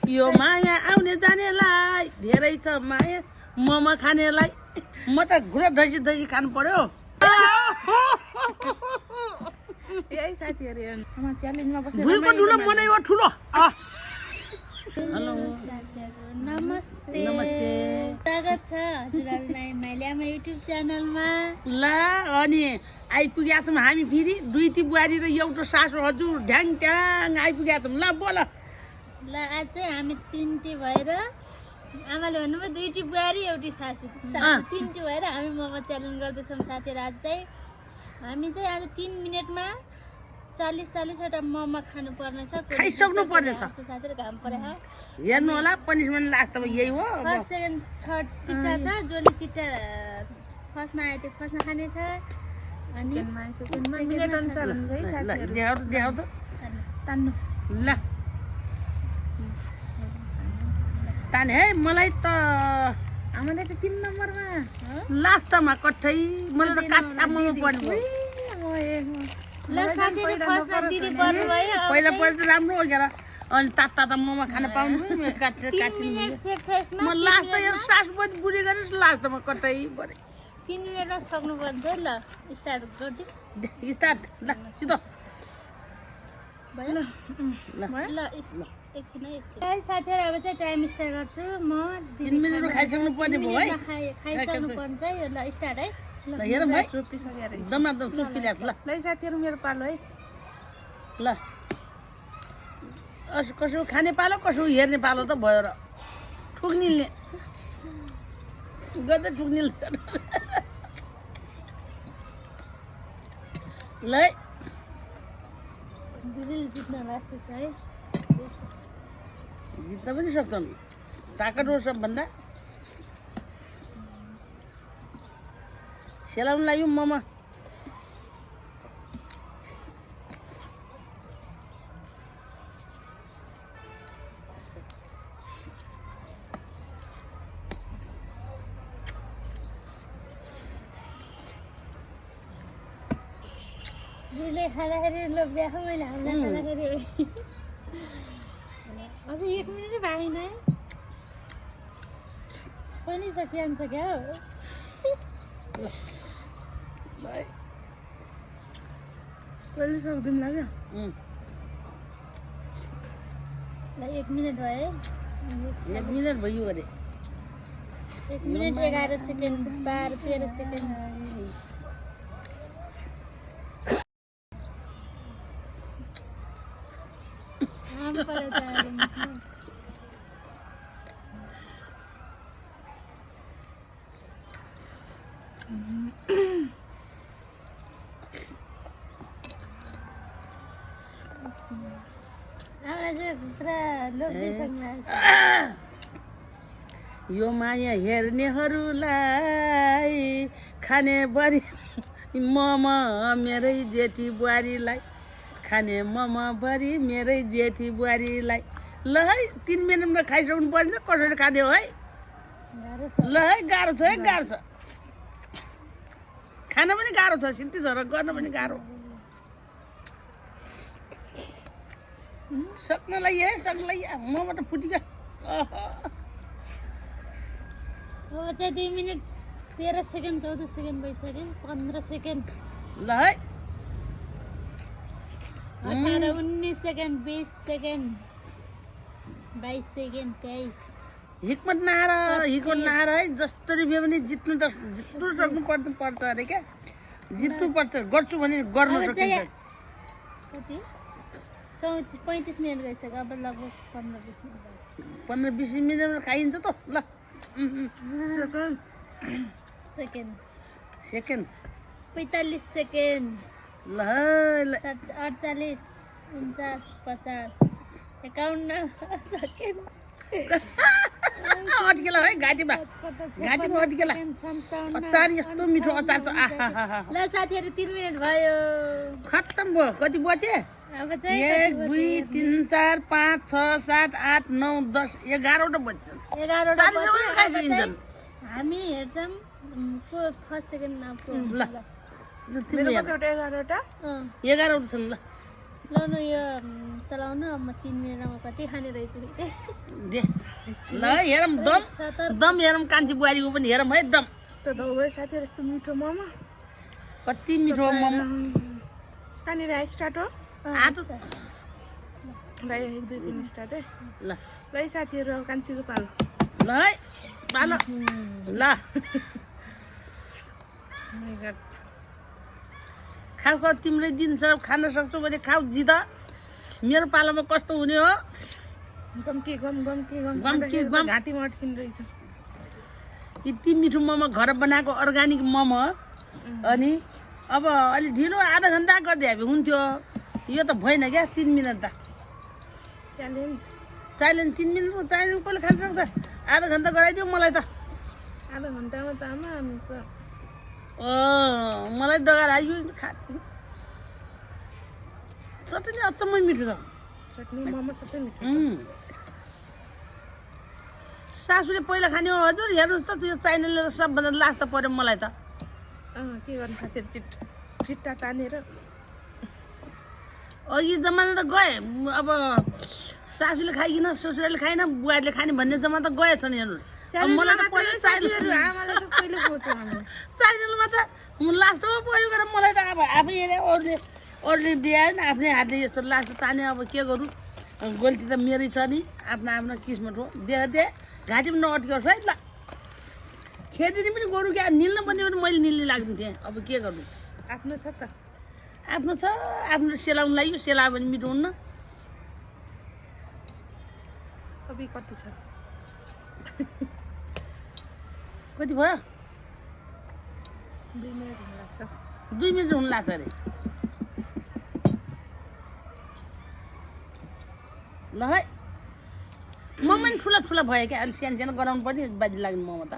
यो माया आउने जानेलाई धेरै छ माया मोमो खानेलाई म त घुरा दसी दसी खानु पर्यो यही साथीहरु हेर्नु च्यालेन्जमा बसेर भुइँको ठुलो मनै हो ठुलो हेलो साथीहरु नमस्ते नमस्ते स्वागत छ हजुरहरुलाई माइल्यामा युट्युब च्यानलमा ल अनि आइपुगेका छौँ हामी फेरि दुईटी बुहारी र एउटा सासु हजुर ढ्याङ ट्याङ आइपुगेका छौँ ल बोल ल आज चाहिँ हामी तीनटी भएर आमाले भन्नुभयो दुईटी बुहारी एउटी सासु तीनटी भएर हामी मोमो च्यालेन्ज गर्दैछौँ साथीहरु आज चाहिँ हामी चाहिँ आज 3 मिनेटमा 40 वटा मोमो खानु पर्ने छ खाइसक्नु पर्ने छ साथीहरु घाम परे हेर्नु होला पनिसमेन्ट लास्टमा यही हो फर्स्ट सेकेन्ड थर्ड चिट्टा छ जसले चिट्टा फर्स्टमा आयो त्यो फर्स्टमा खाने छ अनि सेकेन्डमा मिनेट अनुसार हुन्छ है साथीहरु देखाउ त तान्नु ल ताने है मलाई त आमाले त 3 नम्बरमा लास्टमा कठै मलाई त काठा मोमो पर्नु ल साथीहरु फर्स्टमा दिदी पर्नु भयो पहिला पहिला त राम्रो हो गेला अनि ताता मोमो खान पाउनु काट्नु 3 मिनेट सेट छ यसमा म लास्ट त यो सास पनि बुढी गरेँ लास्टमा कतै परे 3 मिनेटमा सक्नु पर्छ ल स्टार्ट गर्दै स्टार्ट ल सिधो भयो ल एकछिन साथीहरु अब चाहिँ टाइम स्टार्ट गर्छु म 3 मिनेटमा खाइसक्नु पर्ने भयो है खाइसक्नु पर्छ है ल स्टार्ट है ल हेरौँ है चुप्पिसक्यो रे दमादम चुप्पिल्यास ल ल साथीहरु मेरो पालो है ल कसो खाने पालो कसो हेर्ने पालो त भयो र ठुक्निल्ने गर्दै ठुक्निल ल है दिदीले जित्न लाग्छ है जित्न पनि सक्छन् ताकत हो सबभन्दा सेलाउनु लाग्यो ममा दिदीले खाँदाखेरि लोभ्या मैले हामीलाई खाँदाखेरि अझ 1 मिनेट भएन पनि सकिन्छ क्या हो पहिले सक्दिन लाग्यो ल 1 मिनेट भयो 1 मिनेट भयो अरे 1 मिनेट 11 सेकेन्ड 12 13 सेकेन्ड आम परे यो माया हेर्नेहरूलाई खाने बरी मोमो मेरै जेठी बुहारीलाई खाने मोमो बरी मेरै जेठी बुहारीलाई ल है 3 मिनेटमा खाइसक्नु पर्छ कसरी खाँदियो है ल है गाह्रो छ है गाह्रो छ खान पनि गाह्रो छ सिन्ती झर गर्न पनि गाह्रो सक्नलाई है सक्नलाई ममा त फुटिगयो अब चाहिँ 2 मिनेट 13 सेकेन्ड 14 सेकेन्ड भइसक्यो 15 सेकेन्ड ल है 18 19 सेकेन्ड 20 सेकेन्ड 22 सेकेन्ड 23 हिक्मत नहार है जसरी भए पनि जित्नु सक्नु पर्छ अरे क्या जित्नु पर्छ गर्छु भने गर्न सकिन्छ कति 35 मिनेट गइसक्यो अब लगभग 15-20 मिनेटमा खाइन्छ त ल सेकेन्ड 45 सेकेन्ड ल 48 49 50 51 सेकेन्ड अड्केला है घाँटीमा अड्केला अचार यस्तो मिठो अचार छ ल साथीहरु 3 मिनेट भयो खत्तम भयो कति बचे अब चाहिँ 1 2 3 4 5 6 7 8 9 10 11 वटा बच्छ 11 वटा बच्छ हामी हेर्छौं को फर्स्ट सेकेन्डमा को ल मेरो कतिवटा 11 वटा 11 वटा छन् ल ल यो चलाउनु अब म 3 मिनेटमा कति खाने रहेछु दे ल हेरौँ दम हेरौँ कान्छी बुहारीको पनि हेरौँ है दम त दौडै साथीहरु यस्तो मिठो मोमो कति मिठो मोमो कहाँनिर स्टार्ट हो आज ल 1 2 3 स्टार्ट है ल ल साथीहरु कान्छीको पालो ल है पालो ल माय गॉड खाऊ खाऊ तिम्रै दिन छ खान सक्छौ भने खाऊ जित मेरो पालोमा कस्तो हुने हो गम घाँटीमा अड्किन रहेछ यति मिठो मोमो घर बनाएको अर्ग्यानिक मोमो अनि अब अलि ढिलो आधा घन्टा गरिदिए हुन्थ्यो यो त भएन क्या 3 मिनट त च्यालेन्ज 3 मिनटमा च्यालेन्ज कसले खान सक्छ आधा घन्टा गराइदियो मलाई त आधा घन्टामा त आमा मलाई डगार आयो खाते चटनी अचम्मै मिठो छ चटनी मोमो सबै मिठो सासूले पहिला खाने हो हजुर हेर्नुहोस् त यो चाइनाले त सबभन्दा लास्ट त पर्यो मलाई त के गर्नु साथीहरु छिट्टा तानेर अघि जमाना त गए अब सासूले खाइकिन ससुराले खाएन बुहारीले खाने भन्ने जमाना त गएछ नि हेर्नुहोस् मलाई त पहिला आमाले त पहिले खोज्छ चाइनालमा त लास्टमा पऱ्यो गरेर मलाई त अब आफै हेरेँ अरूले दिएन आफ्नै हातले यस्तो लास्ट ताने अब के गरौँ गल्ती त मेरै छ नि आफ्नो किस्मत हो दे घाँटीमा नअट्क्योस् है ल खेदिनी पनि गोरु क्या निल्न पर्ने पनि मैले निल्ने लाग्ने थिएँ अब के गर्नु आफ्नो छ त आफ्नो छ आफ्नो सेलाउनु लाग्यो सेलायो भने मिठो हुन्न अभी कति छ कति भयो 2 मिनेट हुन लाग्छ 2 मिनट हुन लाग्छ अरे ल है मोमो पनि ठुला भयो क्या अलिक सानो सानो गराउनु पर्ने बाजी लाग्ने मोमो त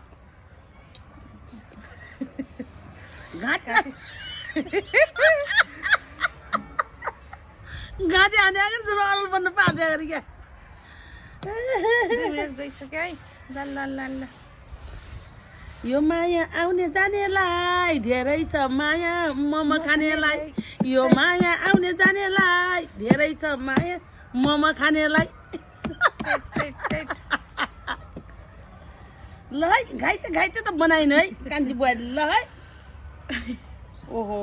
घाँटी हाने आएर अरल बन्न पाँच गरी क्या 2 मिनेट गइसक्यो है ल यो माया आउने जानेलाई धेरै छ माया मोमो खानेलाई यो माया आउने जानेलाई धेरै छ माया मोमो खानेलाई ल है घाइते त बनाइन है कान्छी बुहारी ल है ओहो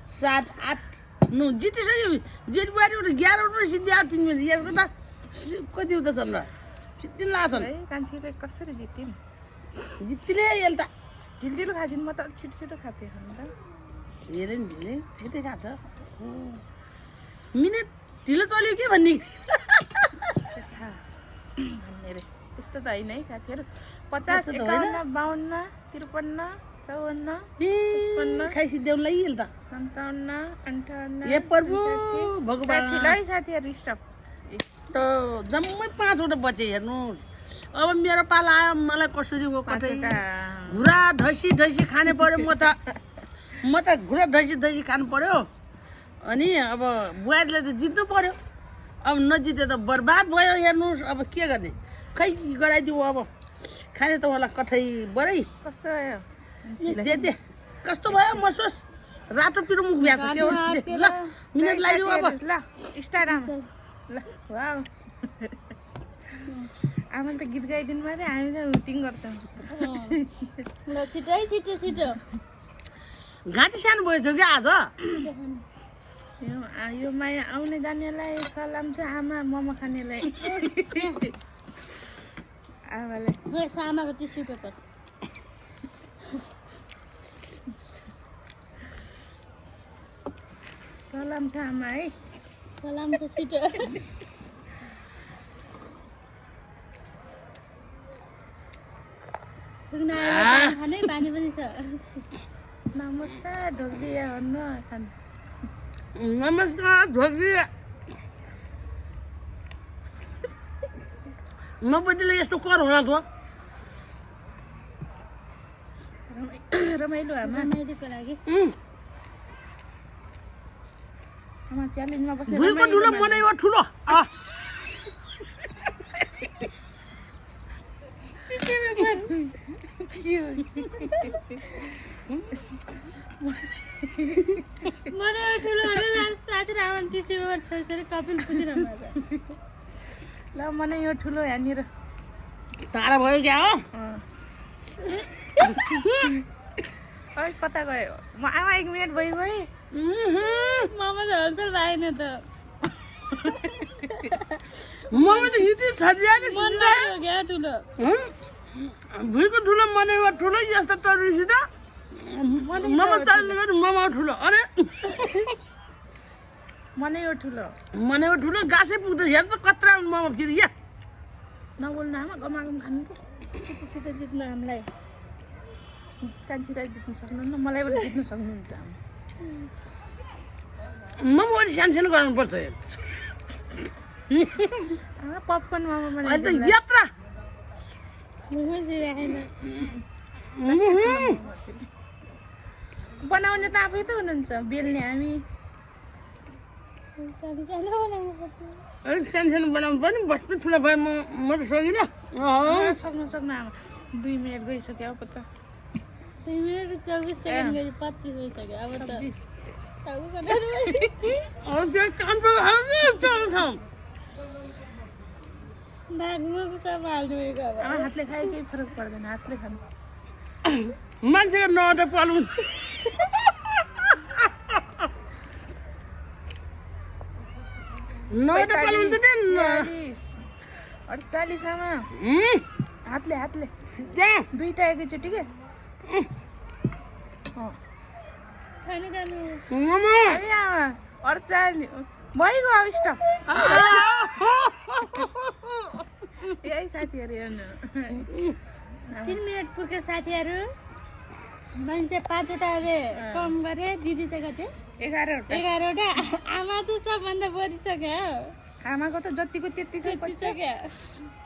7 8 9 जितिसक्यो जेठ बुहारी 11 सिद्धि 3 मिनट हेरेको त कति उता छन् र सिद्धि लाग्छन् कान्छीले कसरी जित्तिन् जित्तिले यल त ढिलो खाइदिनु म त छिटो खाथे हेरे नि ढिलै छिटै खान्छ मिनेट ढिलो चल्यो के भन्ने त्यस्तो त होइन है साथीहरु 50 51 52 53 54 खाइसिद्ध्याउनुलाई यल त 57 58 ए प्रभु भगवान साथीहरु स्टप त जम्मै 5 वटा बचे हेर्नुहोस् अब मेरो पाला आयो मलाई कसरी हो कतै घुरा ढसी खाने पर्यो म त घुरा ढसी खानु पर्यो अनि अब बुहारीले त जित्नु पर्यो अब नजिते त बर्बाद भयो हेर्नुहोस् अब के गर्ने खै गराइदिऊ अब खाने त होला कठै बरै कस्तो भयो कस्तो भयो महसुस रातो पिरो मुख भ्याएको के ल मिनेट लाग्यो अब ल स्टार्ट ल वाउ आमा त गीत गाइदिनु मात्रै हामी त हुटिङ गर्छौँ ल छिटो घाँटी सानो भएछ क्या आज यो माया आउने जानेलाई सलाम छ आमा मोमो खानेलाई आमालाई आमाको टिस्यु पेपर सलाम छ आमा है सलाम छ छिटो खाने पानी पनि छ नमस्कार ढोक्दिया भन्नु खान नमस्कार ढोक्दिया नबुझिले यस्तो कर होला त रमाइलो आमा रमाइलोको लागि आमा च्यालेन्जमा बस्ने भुइँको ठुलो मनै हो ठुलो मलाई ठुलो भनेर साथी रामन टिस्यु पेपर छोइसरी कपिल पुगिरहनु भएको ल मलाई यो ठुलो यहाँनिर टाढा भयो क्या हो ओइ कता गयो म आमा 1 मिनेट भइगयो ममा त हलचल भएन त ममा त हिँड्दै छरियाले मन लाग्यो क्या ठुलो भुइँको ठुलो मनेवा ठुलो यस्तो तरुसी त ममा चाल्ने गरी ममा ठुलो अरे मनै यो ठुलो मनेवा ठुलो गाँसै पुग्दै हेर त कत्रा ममा फेरि या नबोल्नु आमा गमागम खानु छिटो छिटो जित्नु हामीलाई चान्चिराई जित्नु सक्नुहुन्न मलाईबाट जित्नु सक्नुहुन्छ ममा अलि सानो सानो गराउनुपर्छ हेर पपकर्न मामा अहिले त यात्रा बनाउने त आफै त हुनुहुन्छ बेल्ने हामी अलिक सानो सानो बनाउनु पर्ने बस्नु ठुलो भयो म त सकिनँ सक्नु आमा 2 मिनेट गइसक्यो अब त 2 मिनेट 24 सेकेन्ड गयो 25 भइसक्यो अब त भागमा सब हाल्नु भएको अब हातले खाए केही फरक पर्दैन हातले खानु मान्छेको नौटा पालौँ नौटा पालौँ त 48 आमा हातले त्यहाँ दुईटा एकैचोटि के खानु खानु ममा है आमा 48 भइगयो अब स्टप यही साथीहरू हेर्नु 3 मिनेट पुग्यो साथीहरू मान्छे 5वटाले कम गरे दिदी चाहिँ कति 11वटा आमा त सबभन्दा बढी छ क्या आमाको त जतिको त्यतिकै त्यति छ क्या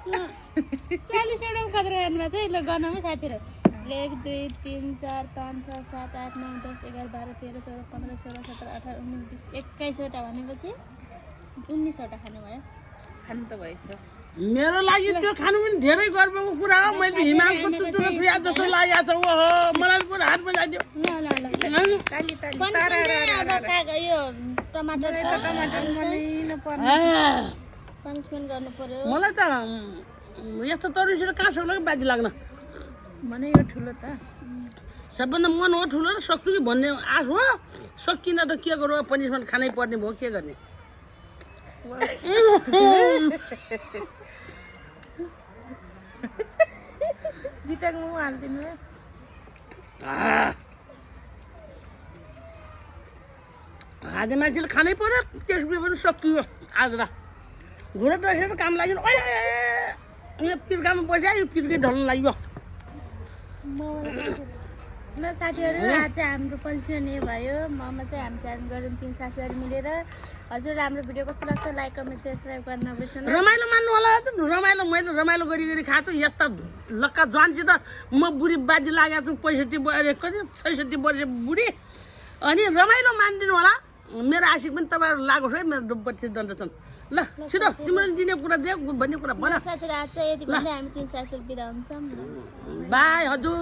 40वटा कत्र खानुभएको छ ल गर्नुमै साथीहरू 1 2 3 4 5 6 7 8 9 10 11 12 13 14 15 16 17 18 19 20 21वटा भनेपछि 19वटा खानुभयो खानु त भएछ मेरो लागि त्यो खानु पनि धेरै गर्वको कुरा हो मैले हिमालको चुचुरो छुया जस्तो लागेको छ ओहो मलाई पुरा हात बजाइदियो ताली यो टमाटर पनिसमेन्ट गर्नु पर्यो मलाई त यस्तो तरुसीले कहाँ सक्नु बाजी लाग्न मनै यो ठुलो त सबभन्दा मन हो ठुलो र सक्छु कि भन्ने आश हो सकिन त के गरौँ पनिसमेन्ट खानै पर्ने भयो के गर्ने जिताको म हाल्दिनु हाजे मान्छेले खानै पर्यो त्यसले पनि सकियो आज त घुँडा बसेर काम लाग्यो यो पिर्कामा बस्यो यो पिर्कै ढल्न लाग्यो ल साथीहरू आज चाहिँ हाम्रो पनिसमेन्ट यही भयो ममा चाहिँ हामी च्यालेन्ज गऱ्यौँ 3 साथीहरू मिलेर हजुर हाम्रो भिडियो कस्तो लाग्छ लाइक कमेन्ट सब्सक्राइब गर्न नबिर्सनु रमाइलो मान्नु होला रमाइलो मैले रमाइलो गरी खाएको छु यस्ता लक्का ځवानसित म बुढी बाजी लागेको छु 65 कति 66 वर्ष बुढी अनि रमाइलो मानिदिनु होला मेरो आशिक पनि तपाईँहरू लागोस् है मेरो डुब्बती दण्ड छन् ल छिटो तिमीले दिने कुरा दे भन्ने कुरा भन साथीहरू आज चाहिँ यति भन्दै हामी 3 साथीहरू बिदा हुन्छौँ बाई हजुर